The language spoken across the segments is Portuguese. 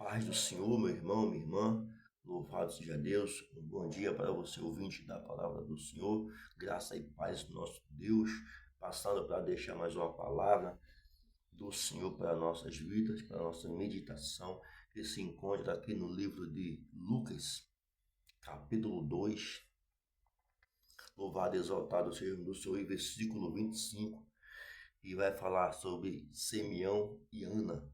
Paz do Senhor, meu irmão, minha irmã, louvado seja Deus. Um bom dia para você, ouvinte da palavra do Senhor. Graça e paz do nosso Deus, passando para deixar mais uma palavra do Senhor para nossas vidas, para nossa meditação, que se encontra aqui no livro de Lucas, capítulo 2. Louvado e exaltado seja o Senhor, em versículo 25, e vai falar sobre Simeão e Ana.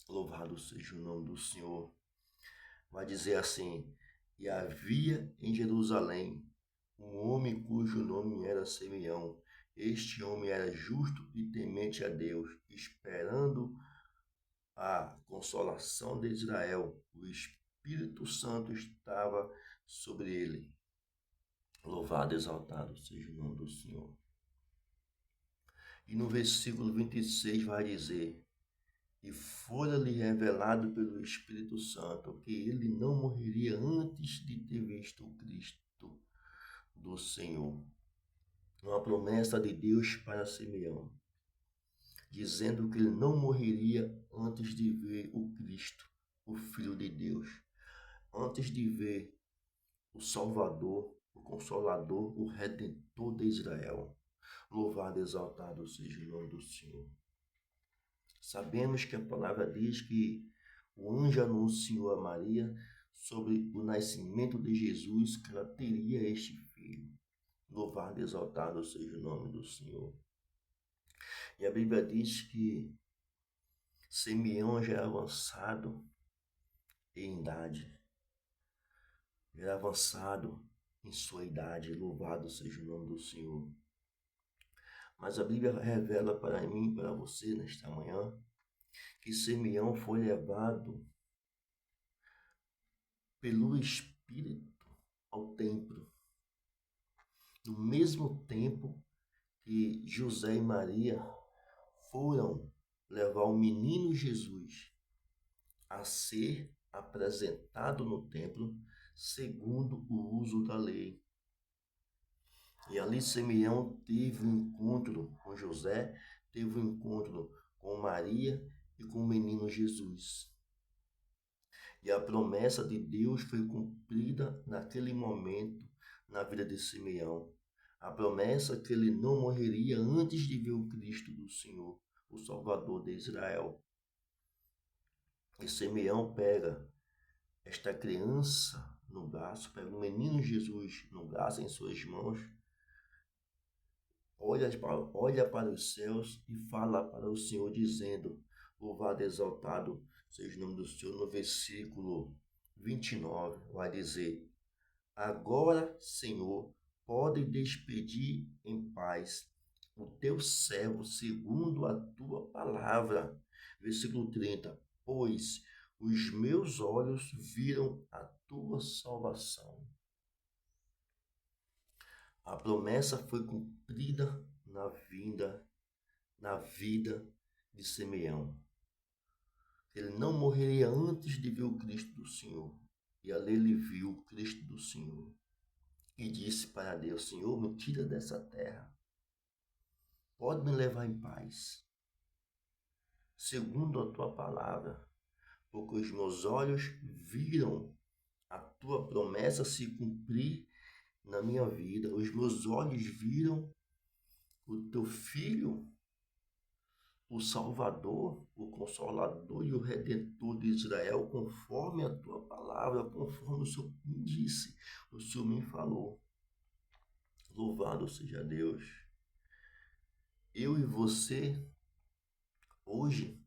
Louvado seja o nome do Senhor. Vai dizer assim: e havia em Jerusalém um homem cujo nome era Simeão. Este homem era justo e temente a Deus, esperando a consolação de Israel. O Espírito Santo estava sobre ele. Louvado e exaltado seja o nome do Senhor. E no versículo 26 vai dizer: e fora-lhe revelado pelo Espírito Santo que ele não morreria antes de ter visto o Cristo do Senhor. Uma promessa de Deus para Simeão, dizendo que ele não morreria antes de ver o Cristo, o Filho de Deus, antes de ver o Salvador, o Consolador, o Redentor de Israel. Louvado e exaltado seja o nome do Senhor. Sabemos que a palavra diz que o anjo anunciou a Maria sobre o nascimento de Jesus, que ela teria este filho. Louvado e exaltado seja o nome do Senhor. E a Bíblia diz que Simeão já era avançado em idade, já era avançado em sua idade. Louvado seja o nome do Senhor. Mas a Bíblia revela para mim e para você nesta manhã que Simeão foi levado pelo Espírito ao templo, no mesmo tempo que José e Maria foram levar o menino Jesus a ser apresentado no templo segundo o uso da lei. E ali Simeão teve um encontro com José, teve um encontro com Maria e com o menino Jesus. E a promessa de Deus foi cumprida naquele momento na vida de Simeão. A promessa que ele não morreria antes de ver o Cristo do Senhor, o Salvador de Israel. E Simeão pega esta criança no braço, pega o menino Jesus no braço, em suas mãos, olha para os céus e fala para o Senhor, dizendo: louvado e exaltado seja o nome do Senhor. No versículo 29, vai dizer: agora, Senhor, pode despedir em paz o teu servo segundo a tua palavra. Versículo 30, pois os meus olhos viram a tua salvação. A promessa foi cumprida na vida de Simeão. Ele não morreria antes de ver o Cristo do Senhor. E ali ele viu o Cristo do Senhor. E disse para Deus: Senhor, me tira dessa terra. Pode me levar em paz, segundo a tua palavra, porque os meus olhos viram a tua promessa se cumprir na minha vida. Os meus olhos viram o teu filho, o Salvador, o Consolador e o Redentor de Israel, conforme a tua palavra, conforme o Senhor me disse, o Senhor me falou. Louvado seja Deus. Eu e você, hoje,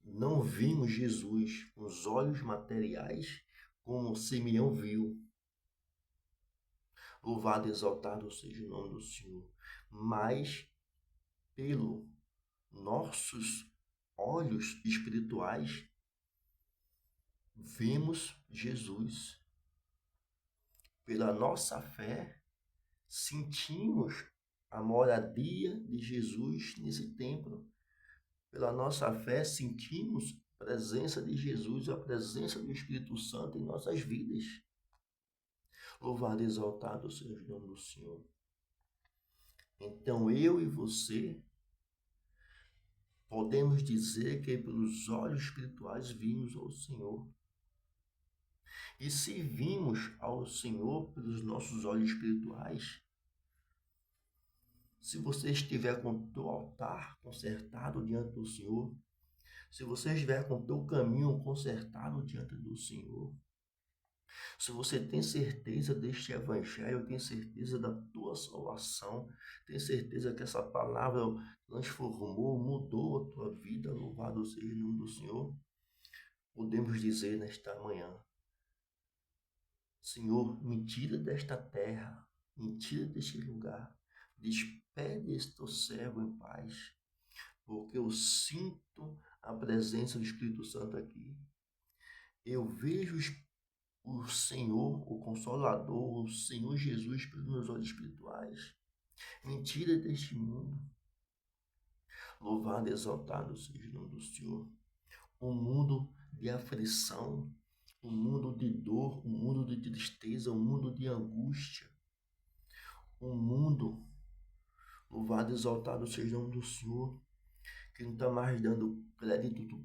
não vimos Jesus com os olhos materiais como Simeão viu. Louvado e exaltado seja o nome do Senhor. Mas, pelo nossos olhos espirituais, vemos Jesus. Pela nossa fé, sentimos a moradia de Jesus nesse templo. Pela nossa fé, sentimos a presença de Jesus, a presença do Espírito Santo em nossas vidas. Louvado e exaltado seja o nome do Senhor. Então, eu e você podemos dizer que pelos olhos espirituais vimos ao Senhor. E se vimos ao Senhor pelos nossos olhos espirituais, se você estiver com o teu altar consertado diante do Senhor, se você estiver com o teu caminho consertado diante do Senhor, se você tem certeza deste evangelho, tem certeza da tua salvação, tem certeza que essa palavra transformou, mudou a tua vida, louvado seja o nome do Senhor, podemos dizer nesta manhã: Senhor, me tira desta terra, me tira deste lugar, despede este teu servo em paz, porque eu sinto a presença do Espírito Santo aqui. Eu vejo o Senhor, o Consolador, o Senhor Jesus pelos meus olhos espirituais. Me tira deste mundo. Louvado e exaltado seja o nome do Senhor. Um mundo de aflição, um mundo de dor, um mundo de tristeza, um mundo de angústia. Um mundo, louvado e exaltado seja o nome do Senhor, que não está mais dando crédito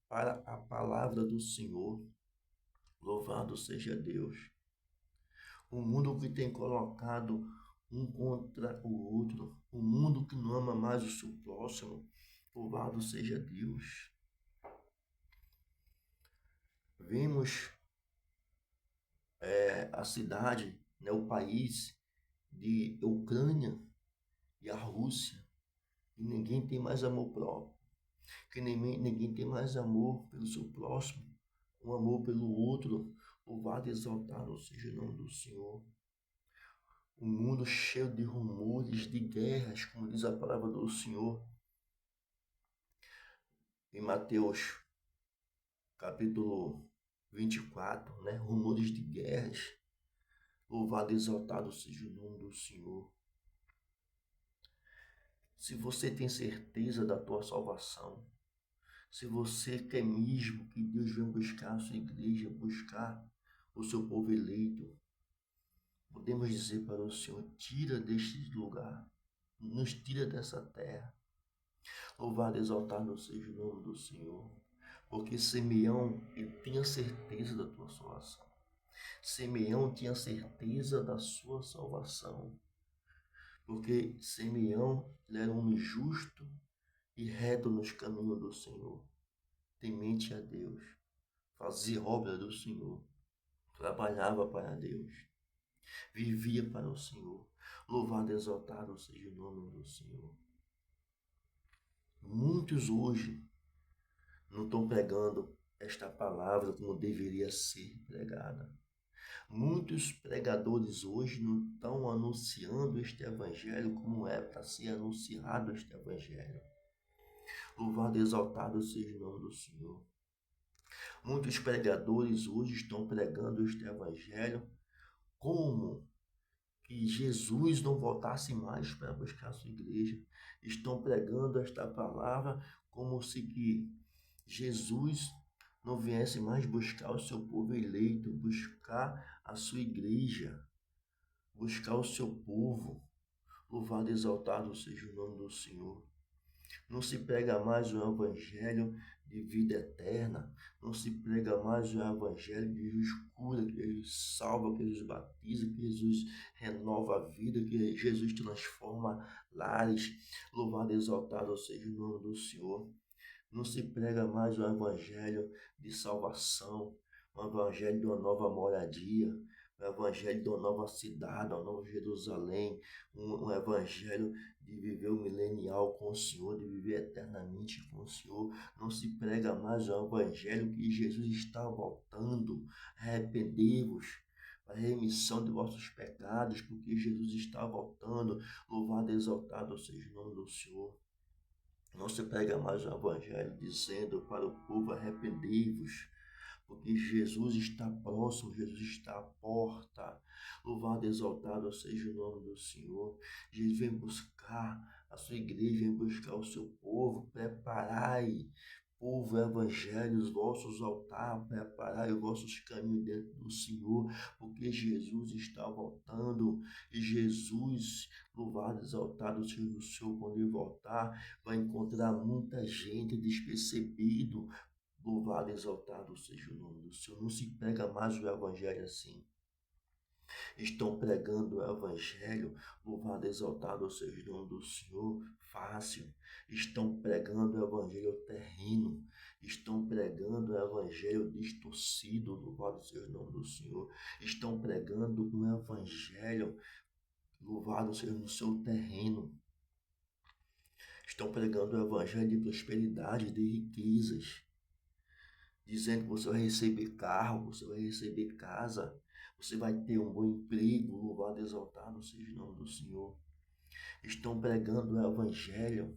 para a palavra do Senhor. Louvado seja Deus. Um mundo que tem colocado um contra o outro. Um mundo que não ama mais o seu próximo. Louvado seja Deus. Vimos a cidade, o país de Ucrânia e a Rússia. E ninguém tem mais amor próprio. Que ninguém tem mais amor pelo seu próximo. Um amor pelo outro. Louvado e exaltado seja o nome do Senhor. Um mundo cheio de rumores, de guerras, como diz a palavra do Senhor. Em Mateus, capítulo 24, rumores de guerras. Louvado e exaltado seja o nome do Senhor. Se você tem certeza da tua salvação, se você quer mesmo que Deus venha buscar a sua igreja, buscar o seu povo eleito, podemos dizer para o Senhor: tira deste lugar, nos tira dessa terra. Louvado e exaltado seja o nome do Senhor, porque Simeão, ele tinha certeza da tua salvação. Simeão tinha certeza da sua salvação, porque Simeão, ele era um homem justo e reto nos caminhos do Senhor, temente a Deus, fazia obra do Senhor, trabalhava para Deus, vivia para o Senhor. Louvado e exaltado seja o nome do Senhor. Muitos hoje não estão pregando esta palavra como deveria ser pregada. Muitos pregadores hoje não estão anunciando este evangelho como é para ser anunciado este evangelho. Louvado e exaltado seja o nome do Senhor. Muitos pregadores hoje estão pregando este evangelho como que Jesus não voltasse mais para buscar a sua igreja. Estão pregando esta palavra como se que Jesus não viesse mais buscar o seu povo eleito, buscar a sua igreja, buscar o seu povo. Louvado e exaltado seja o nome do Senhor. Não se prega mais o evangelho de vida eterna, não se prega mais o evangelho que Jesus cura, que Jesus salva, que Jesus batiza, que Jesus renova a vida, que Jesus transforma lares. Louvado e exaltado seja o nome do Senhor. Não se prega mais o evangelho de salvação, o evangelho de uma nova moradia, o evangelho de uma nova cidade, uma nova Jerusalém, um evangelho de viver o milenial com o Senhor, de viver eternamente com o Senhor. Não se prega mais o evangelho que Jesus está voltando. Arrependei-vos para a remissão de vossos pecados, porque Jesus está voltando. Louvado e exaltado seja o nome do Senhor. Não se prega mais o evangelho dizendo para o povo: arrependei-vos, porque Jesus está próximo, Jesus está à porta. Louvado e exaltado seja o nome do Senhor. Jesus vem buscar a sua igreja, vem buscar o seu povo. Preparai, Povo, evangelho, os vossos altares, preparai os vossos caminhos dentro do Senhor, porque Jesus está voltando, e Jesus, louvado, exaltado seja o Senhor, quando ele voltar, vai encontrar muita gente despercebido. Louvado, exaltado seja o nome do Senhor. Não se prega mais o evangelho assim. Estão pregando o evangelho, louvado, exaltado seja o nome do Senhor, fácil. Estão pregando o evangelho terreno. Estão pregando o evangelho distorcido, louvado seja o nome do Senhor. Estão pregando um evangelho, louvado seja no seu terreno. Estão pregando o evangelho de prosperidade, de riquezas, dizendo que você vai receber carro, você vai receber casa, você vai ter um bom emprego, louvado, exaltado seja o nome do Senhor. Estão pregando o evangelho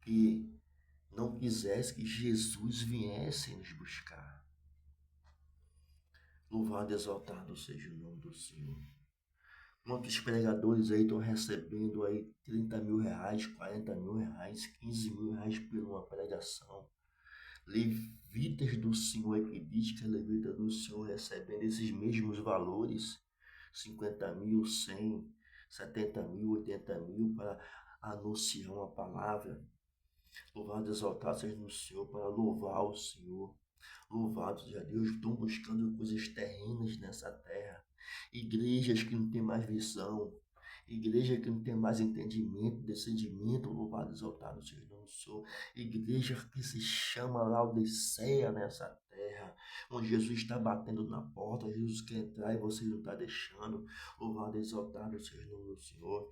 que não quisesse que Jesus viesse nos buscar. Louvado, exaltado seja o nome do Senhor. Quantos pregadores aí estão recebendo aí 30 mil reais, 40 mil reais, 15 mil reais por uma pregação? Levitas do Senhor, que diz que é levita do Senhor, recebendo esses mesmos valores, 50 mil, 100, 70 mil, 80 mil, para anunciar uma palavra. Louvado, exaltado seja no Senhor, para louvar o Senhor. Louvado seja Deus, estão buscando coisas terrenas nessa terra. Igrejas que não têm mais visão, igreja que não tem mais entendimento, discernimento, louvado, exaltado seja o nome do Senhor. Igreja que se chama Laodiceia nessa terra, onde Jesus está batendo na porta, Jesus quer entrar e você não está deixando. Louvado, exaltado seja o nome do Senhor.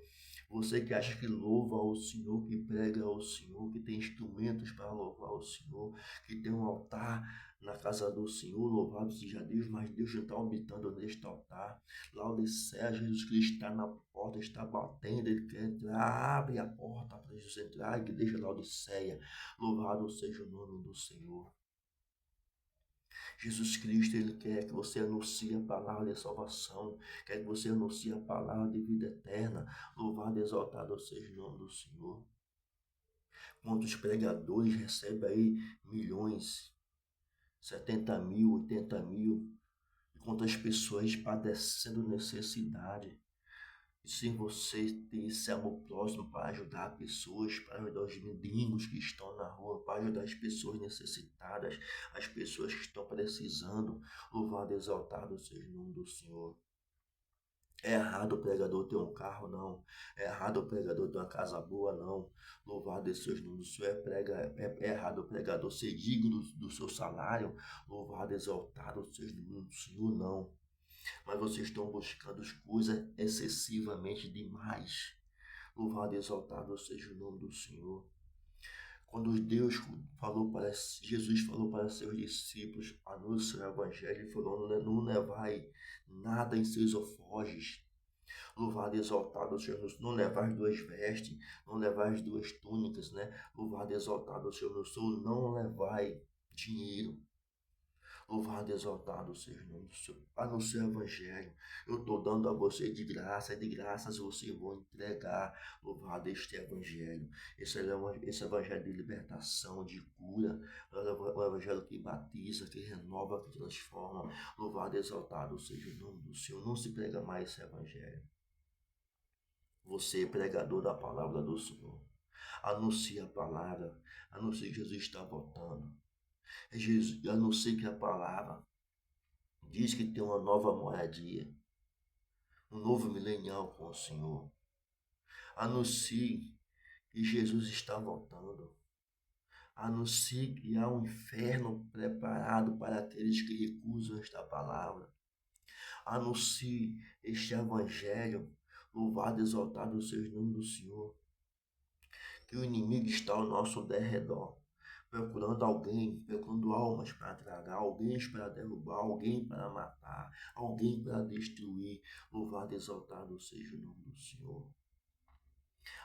Você que acha que louva ao Senhor, que prega ao Senhor, que tem instrumentos para louvar ao Senhor, que tem um altar na casa do Senhor, louvado seja Deus, mas Deus não está habitando neste altar. Laodiceia, Jesus Cristo está na porta, está batendo, ele quer entrar, abre a porta para Jesus entrar, igreja Laodiceia, louvado seja o nome do Senhor. Jesus Cristo, ele quer que você anuncie a palavra de salvação, quer que você anuncie a palavra de vida eterna, louvado e exaltado seja o nome do Senhor. Quantos pregadores recebem aí milhões, 70 mil, 80 mil, e quantas pessoas padecendo necessidade, e sem você ter esse amor próximo para ajudar pessoas, para ajudar os mendigos que estão na rua, para ajudar as pessoas necessitadas, as pessoas que estão precisando, louvado e exaltado seja o nome do Senhor. É errado o pregador ter um carro, não. É errado o pregador ter uma casa boa, não. Louvado seja o nome do Senhor. É errado o pregador ser digno do seu salário. Louvado, exaltado seja o nome do Senhor, não. Mas vocês estão buscando coisas excessivamente demais. Louvado e exaltado seja o nome do Senhor. Quando Jesus falou para seus discípulos, anúncio o evangelho, ele falou, não levai nada em seus alforjes. Louvado e exaltado seja o Senhor, não levar as duas vestes, não levar as duas túnicas, né? Louvado e exaltado seja o Senhor, não levai dinheiro. Louvado e exaltado seja o nome do Senhor. Anuncie o evangelho. Eu estou dando a você de graça, e de graças você vou entregar. Louvado este evangelho. Esse evangelho de libertação, de cura. O evangelho que batiza, que renova, que transforma. Louvado e exaltado seja o nome do Senhor. Não se prega mais esse evangelho. Você é pregador da palavra do Senhor. Anuncie a palavra. Anuncie que Jesus está voltando. Anuncie que a palavra diz que tem uma nova moradia, um novo milenial com o Senhor. Anuncie que Jesus está voltando. Anuncie que há um inferno preparado para aqueles que recusam esta palavra. Anuncie este evangelho. Louvado e exaltado seja o nome do Senhor. Que o inimigo está ao nosso derredor, procurando alguém, procurando almas para tragar, alguém para derrubar, alguém para matar, alguém para destruir. Louvado e exaltado seja o nome do Senhor.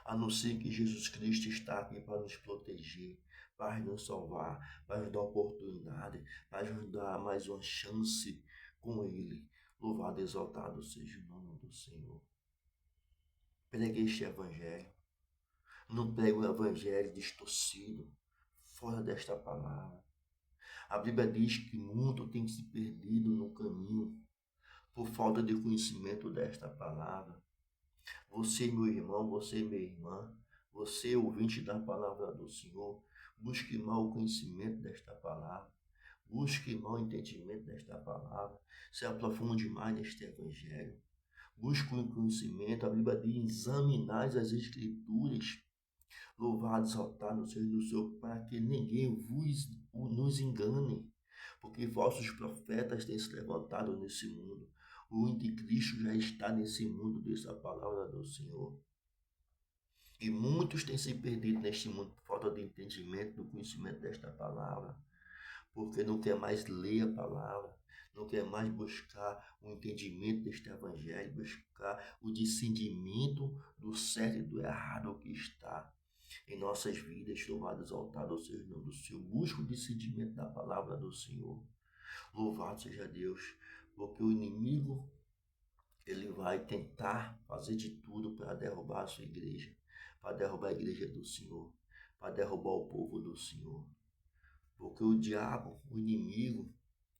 Anuncie que Jesus Cristo está aqui para nos proteger, para nos salvar, para nos dar oportunidade, para nos dar mais uma chance com Ele. Louvado e exaltado seja o nome do Senhor. Pregue este evangelho. Não pregue o evangelho distorcido, fora desta palavra. A Bíblia diz que muito tem se perdido no caminho por falta de conhecimento desta palavra. Você, meu irmão, você, minha irmã, você, ouvinte da palavra do Senhor, busque mal o conhecimento desta palavra. Busque mal entendimento desta palavra. Se aprofunde mais neste evangelho. Busque o conhecimento. A Bíblia diz: examinai as Escrituras. Louvado, exaltado seja o Senhor, para que ninguém nos engane. Porque falsos profetas têm se levantado nesse mundo. O anticristo já está nesse mundo, diz a palavra do Senhor. E muitos têm se perdido neste mundo por falta de entendimento, do conhecimento desta palavra. Porque não quer mais ler a palavra, não quer mais buscar o entendimento deste evangelho, buscar o discernimento do certo e do errado que está em nossas vidas. Louvado, exaltado seja o nome do Senhor. Busca o discernimento da palavra do Senhor. Louvado seja Deus, porque o inimigo, ele vai tentar fazer de tudo para derrubar a sua igreja, para derrubar a igreja do Senhor, para derrubar o povo do Senhor. Porque o diabo, o inimigo,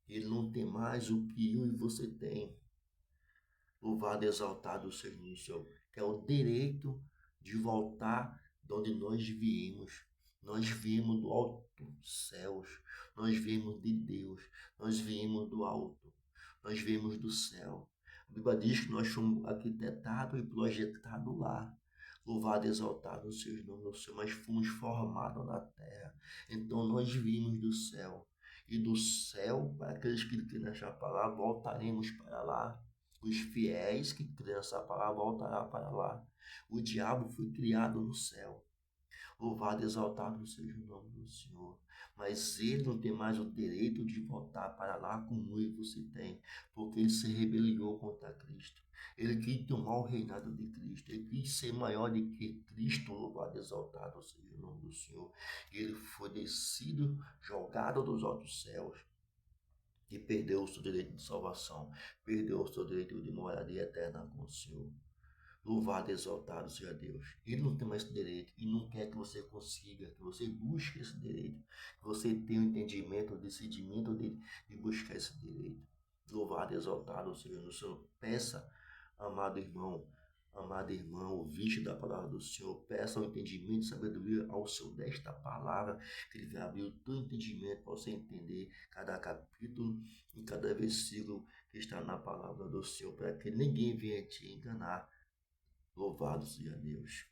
ele não tem mais o que eu e você tem. Louvado e exaltado seja o Senhor, que é o direito de voltar de onde nós viemos. Nós viemos do alto dos céus, nós viemos de Deus, nós viemos do alto, nós viemos do céu. A Bíblia diz que nós fomos arquitetados e projetados lá. Louvado e exaltado seja o nome do Senhor, mas fomos formados na terra. Então nós vimos do céu. E do céu, para aqueles que creem nesta palavra, voltaremos para lá. Os fiéis que creem nessa palavra voltarão para lá. O diabo foi criado no céu. Louvado e exaltado seja o nome do Senhor. Mas ele não tem mais o direito de voltar para lá como eu e você tem, porque ele se rebeliou contra Cristo. Ele quis tomar o reinado de Cristo. Ele quis ser maior do que Cristo. Louvado e exaltado seja o nome do Senhor. Ele foi descido, jogado dos altos céus, e perdeu o seu direito de salvação, perdeu o seu direito de moradia eterna com o Senhor. Louvado e exaltado seja Deus. Ele não tem mais esse direito e não quer que você consiga, que você busque esse direito, que você tenha o entendimento, o decidimento de buscar esse direito. Louvado e exaltado seja o Senhor. Peça, amado irmão, amada irmã, ouvinte da palavra do Senhor, peça o entendimento e sabedoria ao Senhor desta palavra, que Ele vai abrir o teu entendimento para você entender cada capítulo e cada versículo que está na palavra do Senhor, para que ninguém venha te enganar. Louvado seja Deus.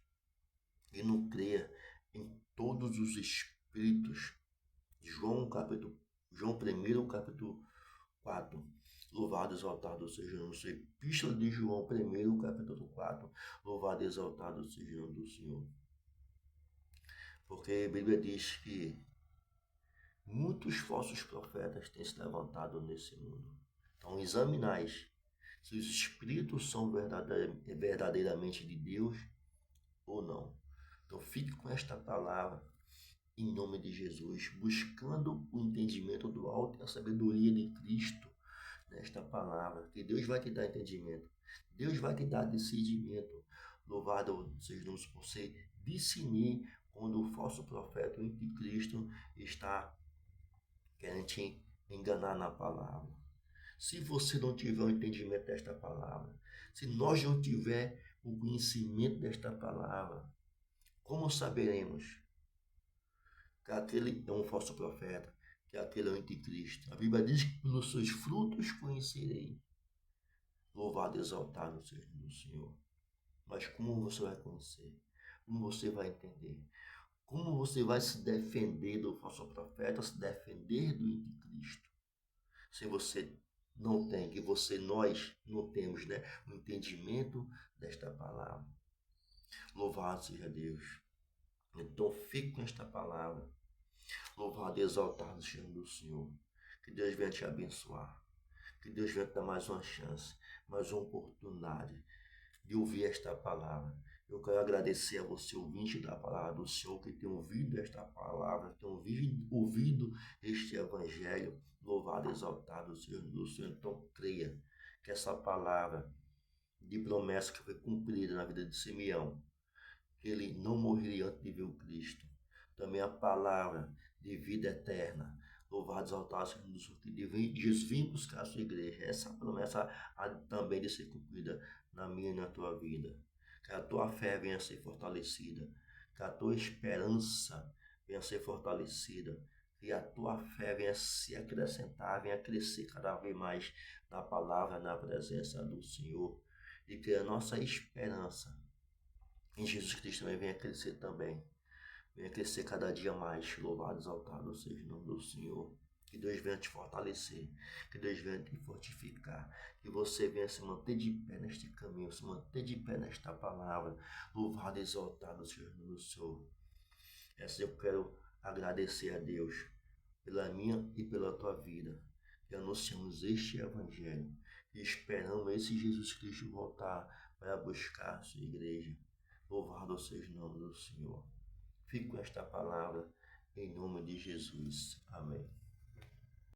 E não creia em todos os espíritos. João 1, capítulo 4. Louvado e exaltado seja o Senhor. Epístola de João 1, capítulo 4. Louvado e exaltado seja o nome do Senhor. Porque a Bíblia diz que muitos falsos profetas têm se levantado nesse mundo. Então examinais se os espíritos são verdadeiramente de Deus ou não. Então fique com esta palavra em nome de Jesus, buscando o entendimento do alto e a sabedoria de Cristo nesta palavra, que Deus vai te dar entendimento, Deus vai te dar discernimento. Louvado seja o nome por você discernir quando o falso profeta, o anticristo, está querendo te enganar na palavra. Se você não tiver o entendimento desta palavra, se nós não tiver o conhecimento desta palavra, como saberemos que aquele é um falso profeta, que aquele é o anticristo? A Bíblia diz que pelos seus frutos conhecerei. Louvado e exaltado seja o Senhor. Mas como você vai conhecer? Como você vai entender? Como você vai se defender do falso profeta, se defender do anticristo? Se você não tem, nós não temos, né, o entendimento desta palavra. Louvado seja Deus. Então fique com esta palavra. Louvado e exaltado seja o nome do Senhor. Que Deus venha te abençoar. Que Deus venha te dar mais uma chance, mais uma oportunidade de ouvir esta palavra. Eu quero agradecer a você, ouvinte da palavra do Senhor, que tem ouvido esta palavra, que tem ouvido este evangelho. Louvado e exaltado seja o nome do Senhor. Então creia que essa palavra de promessa que foi cumprida na vida de Simeão, que ele não morreria antes de ver o Cristo. Também a palavra de vida eterna. Louvado, exaltado seja o Senhor, que Deus vem buscar a sua igreja. Essa promessa há também de ser cumprida na minha e na tua vida. Que a tua fé venha a ser fortalecida, que a tua esperança venha a ser fortalecida, que a tua fé venha a se acrescentar, venha a crescer cada vez mais na palavra, na presença do Senhor, e que a nossa esperança em Jesus Cristo também venha a crescer também. Venha crescer cada dia mais. Louvado, exaltado seja o nome do Senhor. Que Deus venha te fortalecer. Que Deus venha te fortificar. Que você venha se manter de pé neste caminho. Se manter de pé nesta palavra. Louvado, exaltado seja o nome do Senhor. Essa eu quero agradecer a Deus pela minha e pela tua vida. Que anunciamos este Evangelho. E esperamos esse Jesus Cristo voltar para buscar a sua igreja. Louvado seja o nome do Senhor. Fico com esta palavra em nome de Jesus. Amém.